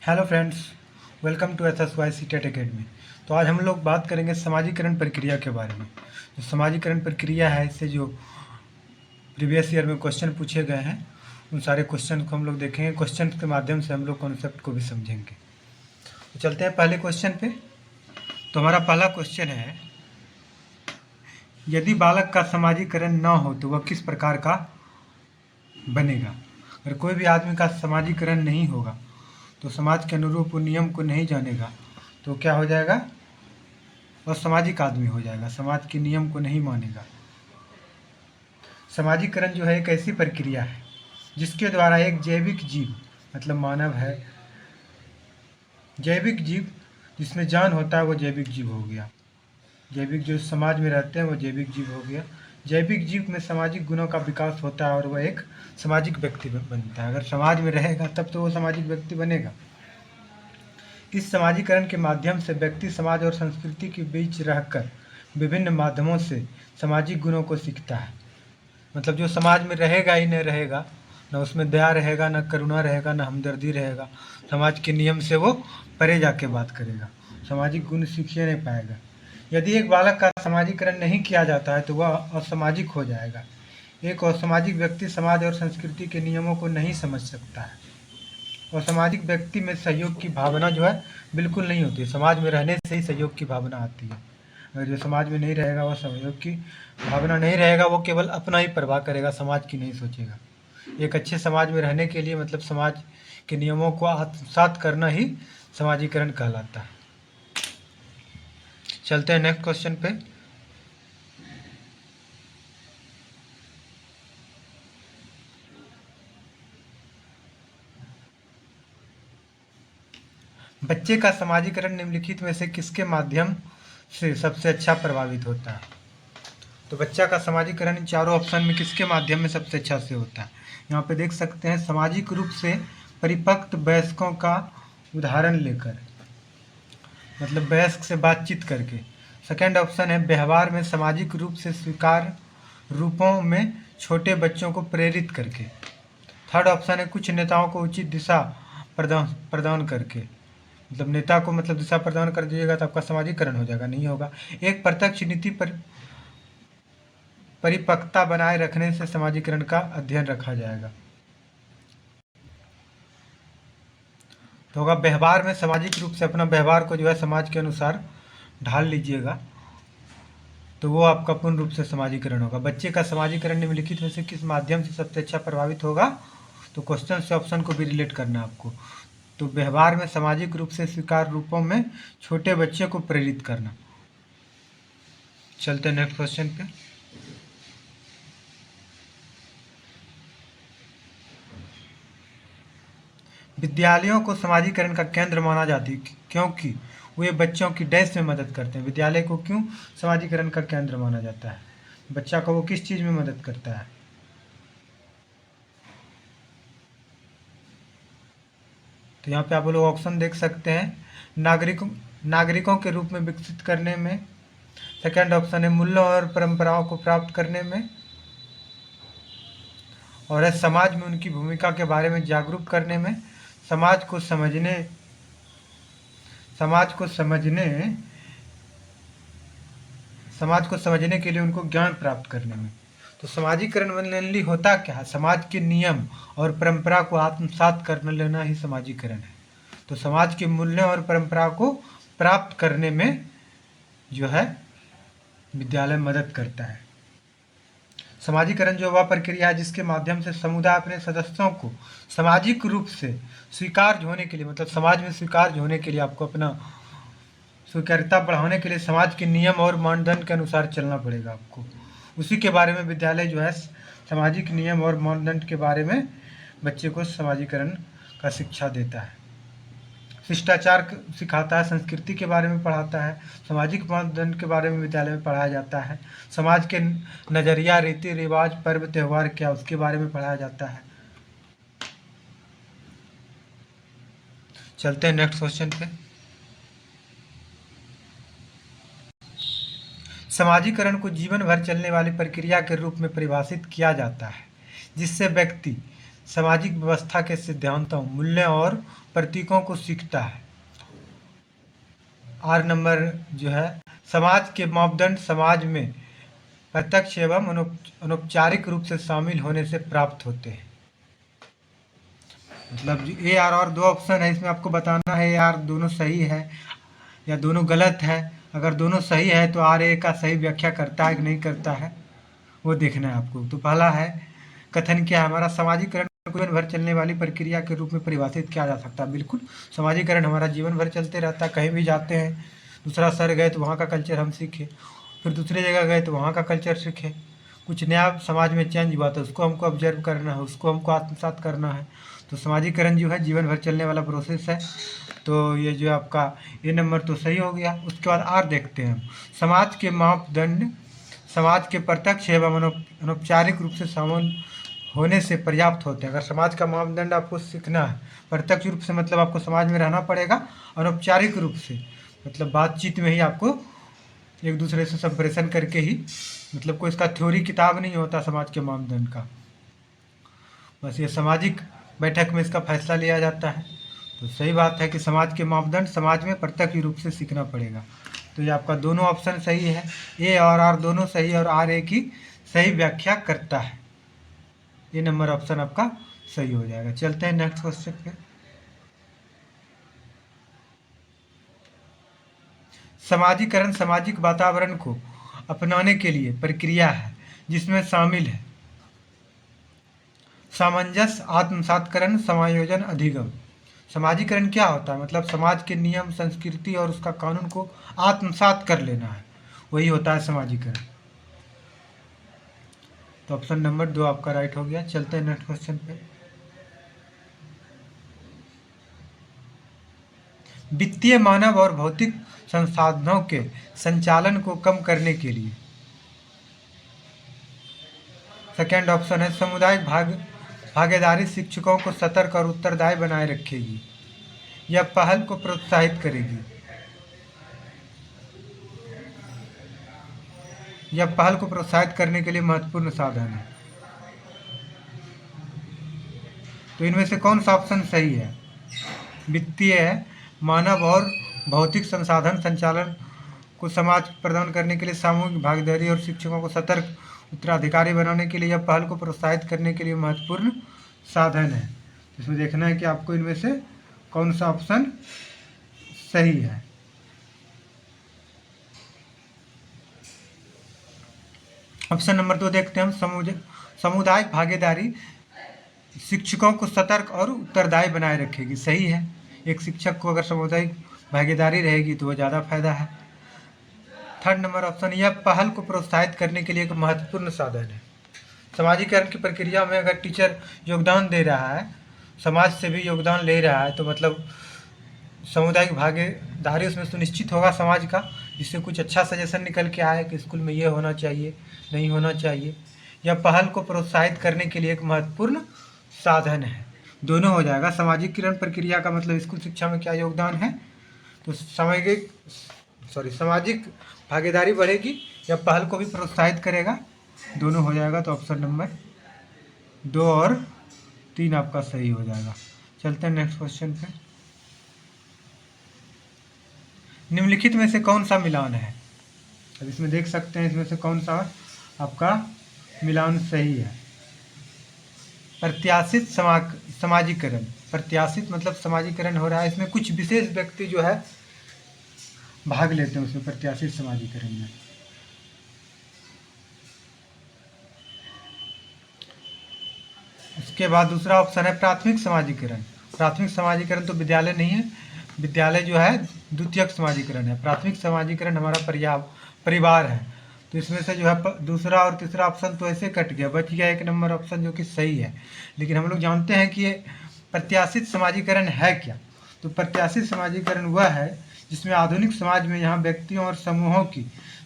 Hello friends, welcome to SSY CTET academy. तो आज हम लोग बात करेंगे समाजीकरण प्रक्रिया के बारे में। जो समाजीकरण प्रक्रिया है, इससे जो प्रीवियस ईयर में क्वेश्चन पूछे गए हैं उन सारे क्वेश्चन को हम लोग देखेंगे। क्वेश्चन के माध्यम से हम लोग कॉन्सेप्ट को भी समझेंगे। तो चलते हैं पहले क्वेश्चन पे। तो हमारा पहला क्वेश्चन है, यदि बालक का समाजीकरण न हो तो वह किस प्रकार का बनेगा। अगर कोई भी आदमी का समाजीकरण नहीं होगा तो समाज के अनुरूप नियम को नहीं जानेगा तो क्या हो जाएगा, वह सामाजिक आदमी हो जाएगा, समाज के नियम को नहीं मानेगा। समाजीकरण जो है एक ऐसी प्रक्रिया है जिसके द्वारा एक जैविक जीव, मतलब मानव है, जैविक जीव जिसमें जान होता है वो जैविक जीव हो गया। जैविक जो समाज में रहते हैं वो जैविक जीव हो गया। जैविक जीव में सामाजिक गुणों का विकास होता है और वह एक सामाजिक व्यक्ति बनता है। अगर समाज में रहेगा तब तो वो सामाजिक व्यक्ति बनेगा। इस समाजीकरण के माध्यम से व्यक्ति समाज और संस्कृति के बीच रहकर विभिन्न माध्यमों से सामाजिक गुणों को सीखता है। मतलब जो समाज में रहेगा ही नहीं रहेगा, न उसमें दया रहेगा, न करुणा रहेगा, न हमदर्दी रहेगा, समाज के नियम से वो परे जाके बात करेगा, सामाजिक गुण सीख नहीं पाएगा। यदि एक बालक का समाजीकरण नहीं किया जाता है तो वह असामाजिक हो जाएगा। एक असामाजिक व्यक्ति समाज और संस्कृति के नियमों को नहीं समझ सकता है। और सामाजिक व्यक्ति में सहयोग की भावना जो है बिल्कुल नहीं होती। समाज में रहने से ही सहयोग की भावना आती है। अगर जो समाज में नहीं रहेगा वह सहयोग की भावना नहीं रहेगा, वो केवल अपना ही परवाह करेगा, समाज की नहीं सोचेगा। एक अच्छे समाज में रहने के लिए मतलब समाज के नियमों को आत्मसात करना ही समाजीकरण कहलाता है। चलते हैं नेक्स्ट क्वेश्चन पे। बच्चे का समाजीकरण निम्नलिखित में से किसके माध्यम से सबसे अच्छा प्रभावित होता है। तो बच्चा का समाजीकरण इन चारों ऑप्शन में किसके माध्यम में सबसे अच्छा से होता है। यहाँ पे देख सकते हैं, सामाजिक रूप से परिपक्व वयस्कों का उदाहरण लेकर, मतलब वयस्क से बातचीत करके। सेकेंड ऑप्शन है व्यवहार में सामाजिक रूप से स्वीकार रूपों में छोटे बच्चों को प्रेरित करके। थर्ड ऑप्शन है कुछ नेताओं को उचित दिशा प्रदान करके। मतलब नेता को मतलब दिशा प्रदान कर दीजिएगा तो आपका समाजीकरण हो जाएगा, नहीं होगा। एक प्रत्यक्ष नीति पर परिपक्वता बनाए रखने से समाजीकरण का अध्ययन रखा जाएगा। तो होगा व्यवहार में सामाजिक रूप से अपना व्यवहार को जो है समाज के अनुसार ढाल लीजिएगा तो वो आपका पूर्ण रूप से समाजीकरण होगा। बच्चे का समाजीकरण निम्नलिखित में से किस माध्यम से सबसे अच्छा प्रभावित होगा। तो क्वेश्चन से ऑप्शन को भी रिलेट करना है आपको। तो व्यवहार में सामाजिक रूप से स्वीकार रूपों में छोटे बच्चे को प्रेरित करना। चलते हैं नेक्स्ट क्वेश्चन पे। विद्यालयों को समाजीकरण का केंद्र माना जाती है क्योंकि वे बच्चों की डैश में मदद करते हैं। विद्यालय को क्यों समाजीकरण का केंद्र माना जाता है, बच्चा को वो किस चीज़ में मदद करता है। तो यहाँ पे आप लोग ऑप्शन देख सकते हैं, नागरिकों के रूप में विकसित करने में। सेकेंड ऑप्शन है मूल्यों और परंपराओं को प्राप्त करने में। और है समाज में उनकी भूमिका के बारे में जागरूक करने में। समाज को समझने समाज को समझने के लिए उनको ज्ञान प्राप्त करने में। तो समाजीकरण मेनली होता क्या है, समाज के नियम और परंपरा को आत्मसात कर लेना ही समाजीकरण है। तो समाज के मूल्यों और परंपरा को प्राप्त करने में जो है विद्यालय मदद करता है। समाजीकरण जो वह प्रक्रिया है जिसके माध्यम से समुदाय अपने सदस्यों को सामाजिक रूप से स्वीकार्य होने के लिए, मतलब समाज में स्वीकार्य होने के लिए आपको अपना स्वीकार्यता बढ़ाने के लिए समाज के नियम और मानदंड के अनुसार चलना पड़ेगा आपको। उसी के बारे में विद्यालय जो है सामाजिक नियम और मानदंड के बारे में बच्चे को समाजीकरण का शिक्षा देता है। शिष्टाचार सिखाता है, संस्कृति के बारे में पढ़ाता है, सामाजिक मानदंड के बारे में विद्यालय में पढ़ाया जाता है। समाज के नज़रिया, रीति रिवाज, पर्व त्यौहार क्या, उसके बारे में पढ़ाया जाता है। चलते हैं नेक्स्ट क्वेश्चन पे। समाजीकरण को जीवन भर चलने वाली प्रक्रिया के रूप में परिभाषित किया जाता है जिससे व्यक्ति सामाजिक व्यवस्था के सिद्धांतों, मूल्यों और प्रतीकों को सीखता है। 8 नंबर जो है, समाज के मापदंड समाज में प्रत्यक्ष एवं अनौपचारिक रूप से शामिल होने से प्राप्त होते हैं। मतलब ए आर और दो ऑप्शन है, इसमें आपको बताना है ए आर दोनों सही है या दोनों गलत है। अगर दोनों सही है तो आर ए का सही व्याख्या करता है कि नहीं करता है, वो देखना है आपको। तो पहला है, कथन क्या है हमारा, सामाजिकरण को जीवन भर चलने वाली प्रक्रिया के रूप में परिभाषित किया जा सकता है। बिल्कुल, सामाजिकरण हमारा जीवन भर चलते रहता है। कहीं भी जाते हैं, दूसरा शहर गए तो वहाँ का कल्चर हम सीखे, फिर दूसरी जगह गए तो वहाँ का कल्चर सीखे, कुछ नया समाज में चेंज हुआ तो उसको हमको ऑब्जर्व करना है, उसको हमको आत्मसात करना है। तो सामाजिकरण जो है जीवन भर चलने वाला प्रोसेस है। तो ये जो आपका ये नंबर तो सही हो गया। उसके बाद आर देखते हैं हम, समाज के मापदंड समाज के प्रत्यक्ष एवं अनौपचारिक रूप से शामिल होने से पर्याप्त होते हैं। अगर समाज का मापदंड आपको सीखना है, प्रत्यक्ष रूप से मतलब आपको समाज में रहना पड़ेगा, अनौपचारिक रूप से मतलब बातचीत में ही आपको एक दूसरे से संप्रेषण करके ही, मतलब कोई इसका थ्योरी किताब नहीं होता समाज के मापदंड का, बस ये सामाजिक बैठक में इसका फैसला लिया जाता है। तो सही बात है कि समाज के मापदंड समाज में प्रत्यक्ष रूप से सीखना पड़ेगा। तो ये आपका दोनों ऑप्शन सही है, ए और आर दोनों सही है और आर ए की सही व्याख्या करता है। ये नंबर ऑप्शन आपका सही हो जाएगा। चलते हैं नेक्स्ट क्वेश्चन पे। समाजीकरण सामाजिक वातावरण को अपनाने के लिए प्रक्रिया है जिसमें शामिल है सामंजस्य, आत्मसातकरण, समायोजन, अधिगम। समाजीकरण क्या होता है, मतलब समाज के नियम, संस्कृति और उसका कानून को आत्मसात कर लेना है, वही होता है समाजीकरण। तो ऑप्शन नंबर 2 आपका राइट हो गया। चलते हैं नेक्स्ट क्वेश्चन पे। वित्तीय, मानव और भौतिक संसाधनों के संचालन को कम करने के लिए, सेकेंड ऑप्शन है, सामुदायिक भागीदारी शिक्षकों को सतर्क और उत्तरदायी बनाए रखेगी। यह पहल को प्रोत्साहित करेगी। यह पहल को प्रोत्साहित करने के लिए महत्वपूर्ण साधन है। तो इनमें से कौन सा ऑप्शन सही है? वित्तीय है, मानव और भौतिक संसाधन संचालन को समाज प्रदान करने के लिए, सामूहिक भागीदारी और शिक्षकों को सतर्क उत्तराधिकारी बनाने के लिए, यह पहल को प्रोत्साहित करने के लिए महत्वपूर्ण साधन है। इसमें देखना है कि आपको इनमें से कौन सा ऑप्शन सही है। ऑप्शन नंबर 2 देखते हैं हम, सामुदायिक भागीदारी शिक्षकों को सतर्क और उत्तरदायी बनाए रखेगी। सही है, एक शिक्षक को अगर सामुदायिक भागीदारी रहेगी तो वह ज़्यादा फायदा है। थर्ड नंबर ऑप्शन, यह पहल को प्रोत्साहित करने के लिए एक महत्वपूर्ण साधन है। समाजीकरण की प्रक्रिया में अगर टीचर योगदान दे रहा है, समाज से भी योगदान ले रहा है, तो मतलब सामुदायिक भागीदारी उसमें सुनिश्चित होगा समाज का, जिससे कुछ अच्छा सजेशन निकल के आए कि स्कूल में ये होना चाहिए, नहीं होना चाहिए। यह पहल को प्रोत्साहित करने के लिए एक महत्वपूर्ण साधन है। दोनों हो जाएगा। सामाजिकरण प्रक्रिया का मतलब स्कूल शिक्षा में क्या योगदान है, तो सामाजिक भागीदारी बढ़ेगी या पहल को भी प्रोत्साहित करेगा, दोनों हो जाएगा। तो ऑप्शन नंबर 2 और 3 आपका सही हो जाएगा। चलते हैं नेक्स्ट क्वेश्चन पे। निम्नलिखित में से कौन सा मिलान है? अब इसमें देख सकते हैं इसमें से कौन सा आपका मिलान सही है। प्रत्याशित समाजीकरण, प्रत्याशित मतलब समाजीकरण हो रहा है, इसमें कुछ विशेष व्यक्ति जो है भाग लेते हैं उसमें प्रत्याशित समाजीकरण में। उसके बाद दूसरा ऑप्शन है प्राथमिक समाजीकरण। प्राथमिक समाजीकरण तो विद्यालय नहीं है, विद्यालय जो है द्वितीयक समाजीकरण है। प्राथमिक समाजीकरण हमारा परिवार है। तो इसमें से जो है दूसरा और तीसरा ऑप्शन तो ऐसे कट गया, बच गया एक नंबर ऑप्शन जो कि सही है। लेकिन हम लोग जानते हैं कि ये प्रत्याशित समाजीकरण है क्या। तो प्रत्याशित समाजीकरण वह है जिसमें आधुनिक समाज में यहाँ व्यक्तियों और समूहों की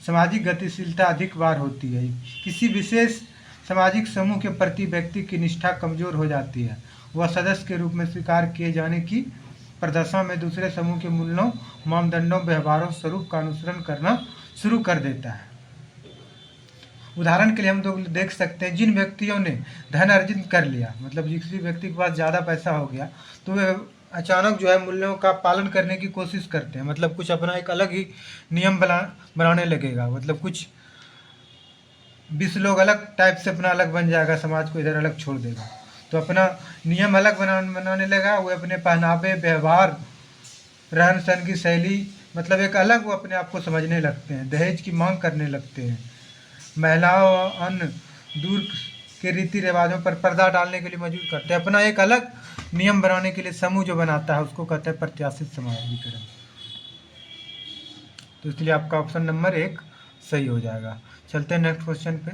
सामाजिक गतिशीलता अधिक बार होती है। किसी विशेष सामाजिक समूह के प्रति व्यक्ति की निष्ठा कमजोर हो जाती है, वह सदस्य के रूप में स्वीकार किए जाने की प्रदर्शन में दूसरे समूह के मूल्यों, मानदंडों, व्यवहारों, स्वरूप का अनुसरण करना शुरू कर देता है। उदाहरण के लिए हम लोग देख सकते हैं, जिन व्यक्तियों ने धन अर्जित कर लिया, मतलब किसी व्यक्ति के पास ज़्यादा पैसा हो गया, तो वे अचानक जो है मूल्यों का पालन करने की कोशिश करते हैं, मतलब कुछ अपना एक अलग ही नियम बनाने लगेगा, मतलब कुछ 20 लोग अलग टाइप से अपना अलग बन जाएगा, समाज को इधर अलग छोड़ देगा, तो अपना नियम अलग बनाने लगा। वो अपने पहनावे, व्यवहार, रहन सहन की शैली, मतलब एक अलग वो अपने आप को समझने लगते हैं। दहेज की मांग करने लगते हैं। महिलाओं और अन्य दूर के रीति रिवाजों पर पर्दा डालने के लिए मजबूर करते हैं। अपना एक अलग नियम बनाने के लिए समूह जो बनाता है उसको कहते हैं प्रत्याशित समाजीकरण। तो इसलिए आपका ऑप्शन नंबर 1 सही हो जाएगा। चलते हैं नेक्स्ट क्वेश्चन पे।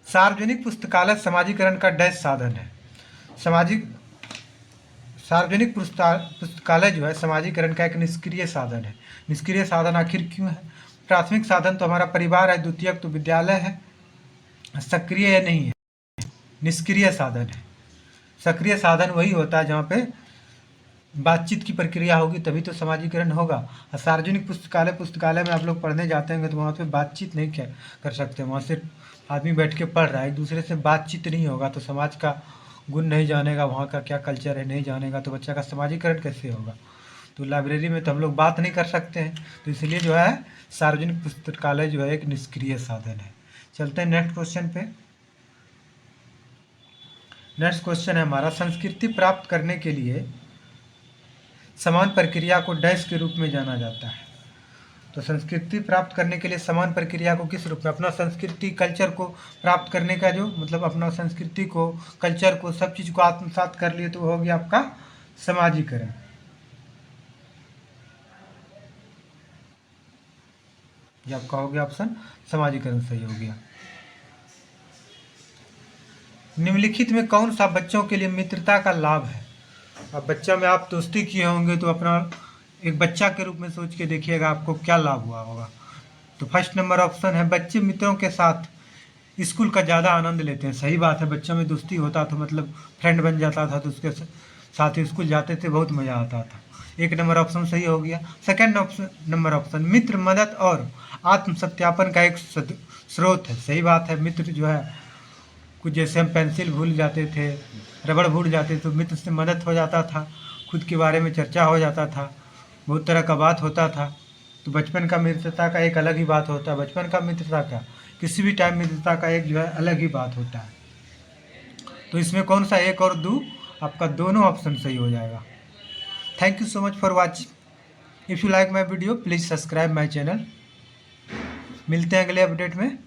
सार्वजनिक पुस्तकालय समाजीकरण का डैश साधन है। सार्वजनिक पुस्तकालय जो है समाजीकरण का एक निष्क्रिय साधन है। निष्क्रिय साधन आखिर क्यों है? प्राथमिक साधन तो हमारा परिवार है, द्वितीयक तो विद्यालय है, सक्रिय या नहीं है, निष्क्रिय साधन है। सक्रिय साधन वही होता है जहाँ पे बातचीत की प्रक्रिया होगी तभी तो समाजीकरण होगा। और सार्वजनिक पुस्तकालय में आप लोग पढ़ने जाते हैं तो वहाँ पे बातचीत नहीं कर सकते, वहाँ सिर्फ आदमी बैठ के पढ़ रहा है, एक दूसरे से बातचीत नहीं होगा तो समाज का गुण नहीं जानेगा, वहाँ का क्या कल्चर है नहीं जानेगा, तो बच्चा का समाजीकरण कैसे होगा? तो लाइब्रेरी में तो हम लोग बात नहीं कर सकते हैं, तो इसलिए जो है सार्वजनिक पुस्तकालय जो है एक निष्क्रिय साधन है। चलते हैं नेक्स्ट क्वेश्चन पे। नेक्स्ट क्वेश्चन है हमारा, संस्कृति प्राप्त करने के लिए समान प्रक्रिया को डैश के रूप में जाना जाता है। तो संस्कृति प्राप्त करने के लिए समान प्रक्रिया को किस रूप में, अपना संस्कृति कल्चर को प्राप्त करने का, जो मतलब अपना संस्कृति को, कल्चर को, सब चीज़ को आत्मसात कर लिए तो हो गया आपका समाजीकरण। ये आपका हो गया ऑप्शन समाजीकरण सही हो गया। निम्नलिखित में कौन सा बच्चों के लिए मित्रता का लाभ है? अब बच्चा में आप दोस्ती किए होंगे तो अपना एक बच्चा के रूप में सोच के देखिएगा आपको क्या लाभ हुआ होगा। तो फर्स्ट नंबर ऑप्शन है, बच्चे मित्रों के साथ स्कूल का ज़्यादा आनंद लेते हैं। सही बात है, बच्चों में दोस्ती होता तो मतलब फ्रेंड बन जाता था, तो उसके साथ ही स्कूल जाते थे, बहुत मज़ा आता था। एक नंबर ऑप्शन सही हो गया। सेकेंड नंबर ऑप्शन, मित्र मदद और आत्म सत्यापन का एक स्रोत है। सही बात है, मित्र जो है, कुछ जैसे हम पेंसिल भूल जाते थे, रबड़ भूल जाते थे, तो मित्र से मदद हो जाता था, खुद के बारे में चर्चा हो जाता था, बहुत तरह का बात होता था। तो बचपन का मित्रता का एक अलग ही बात होता है। बचपन का मित्रता का किसी भी टाइम मित्रता का एक जो है अलग ही बात होता है। तो इसमें कौन सा एक और दो, आपका दोनों ऑप्शन सही हो जाएगा। Thank you so much for watching. If you like my video please subscribe my channel. मिलते हैं अगले अपडेट में।